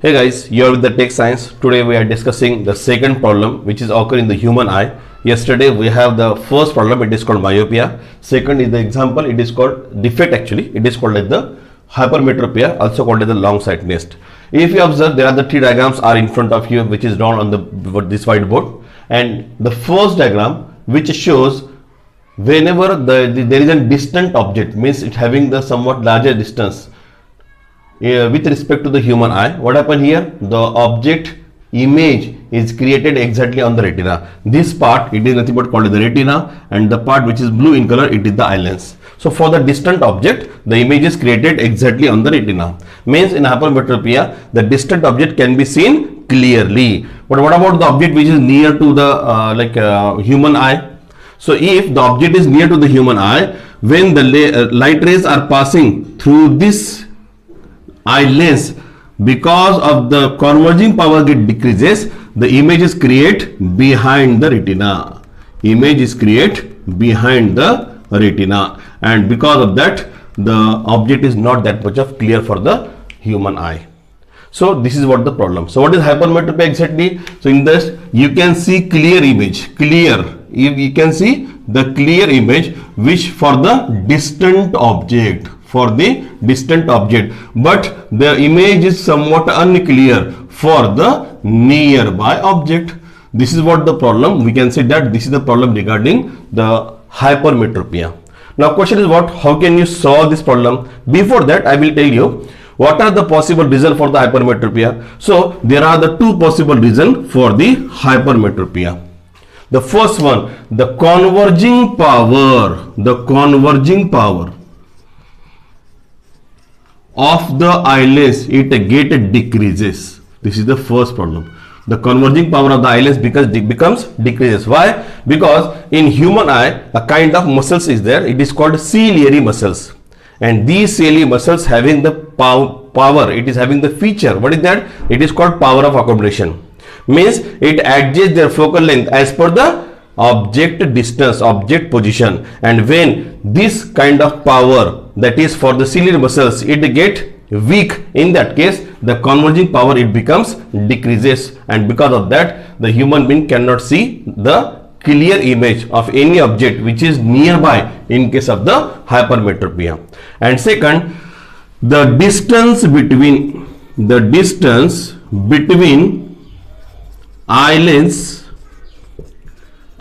Hey guys, you are with the Tech Science. Today we are discussing the second problem which is occurring in the human eye. Yesterday we have the first problem, it is called myopia. Second is the example, it is called defect actually. It is called as the hypermetropia, also called as the long sightedness. If you observe, there are the three diagrams are in front of you which is drawn on this whiteboard. And the first diagram which shows whenever there is a distant object, means it having the somewhat larger distance with respect to the human eye. What happened here? The object image is created exactly on the retina. This part, it is nothing but called the retina, and the part which is blue in color, it is the eye lens. So for the distant object, the image is created exactly on the retina. Means in hypermetropia, the distant object can be seen clearly. But what about the object which is near to the human eye? So if the object is near to the human eye, when the light rays are passing through this eye lens, because of the converging power get decreases, the image is created behind the retina. Image is created behind the retina, and because of that, the object is not that much of clear for the human eye. So this is what the problem. So what is hypermetropia exactly? So in this you can see clear image, you can see the clear image which for the distant object, but the image is somewhat unclear for the nearby object. This is what the problem, we can say that this is the problem regarding the hypermetropia. Now question is what, how can you solve this problem? Before that I will tell you what are the possible reasons for the hypermetropia. So there are the two possible reasons for the hypermetropia. The first one, the converging power of the eye lens, it get decreases. This is the first problem. The converging power of the eye lens becomes decreases. Why? Because in human eye a kind of muscles is there, it is called ciliary muscles, and these ciliary muscles having the power, it is having the feature. What is that? It is called power of accommodation. Means it adjusts their focal length as per the object distance, object position, and when this kind of power, that is for the ciliary muscles, it get weak, in that case the converging power it becomes decreases, and because of that the human being cannot see the clear image of any object which is nearby in case of the hypermetropia. And second, the distance between eye lens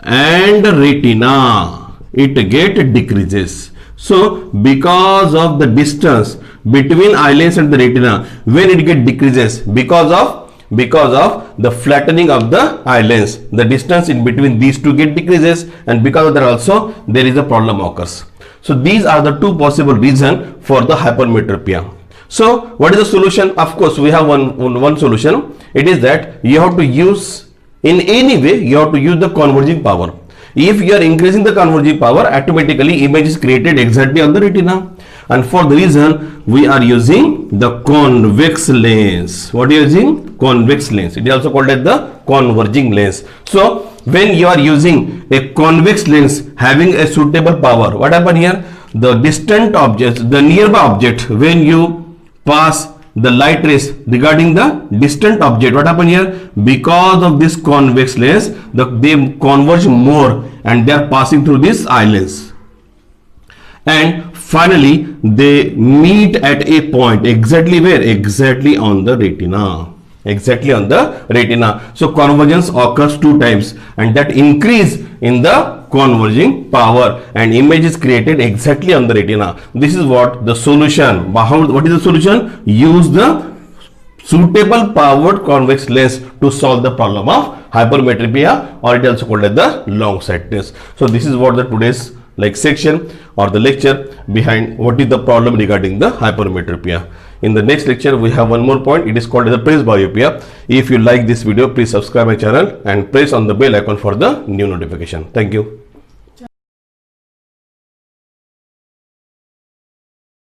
and retina, it get decreases. So because of the distance between eye lens and the retina, when it get decreases, because of the flattening of the eye lens, the distance in between these two get decreases, and because of that also there is a problem occurs. So these are the two possible reasons for the hypermetropia. So what is the solution? Of course we have one solution. It is that you have to use, in any way you have to use the converging power. If you are increasing the converging power, automatically image is created exactly on the retina, and for the reason we are using the convex lens. What are you using? Convex lens. It is also called as the converging lens. So when you are using a convex lens having a suitable power, what happen here? The distant object, the nearby object, when you pass the light rays regarding the distant object, what happen here? Because of this convex lens, they converge more and they are passing through this eye lens, and finally they meet at a point exactly where? Exactly on the retina. So convergence occurs two times, and that increase in the converging power, and image is created exactly on the retina. This is what the solution. What is the solution? Use the suitable powered convex lens to solve the problem of hypermetropia, or it is also called as the long sightedness. So this is what the today's section or the lecture behind what is the problem regarding the hypermetropia. In the next lecture we have one more point, it is called as the presbyopia. If you like this video, please subscribe my channel and press on the bell icon for the new notification. Thank you.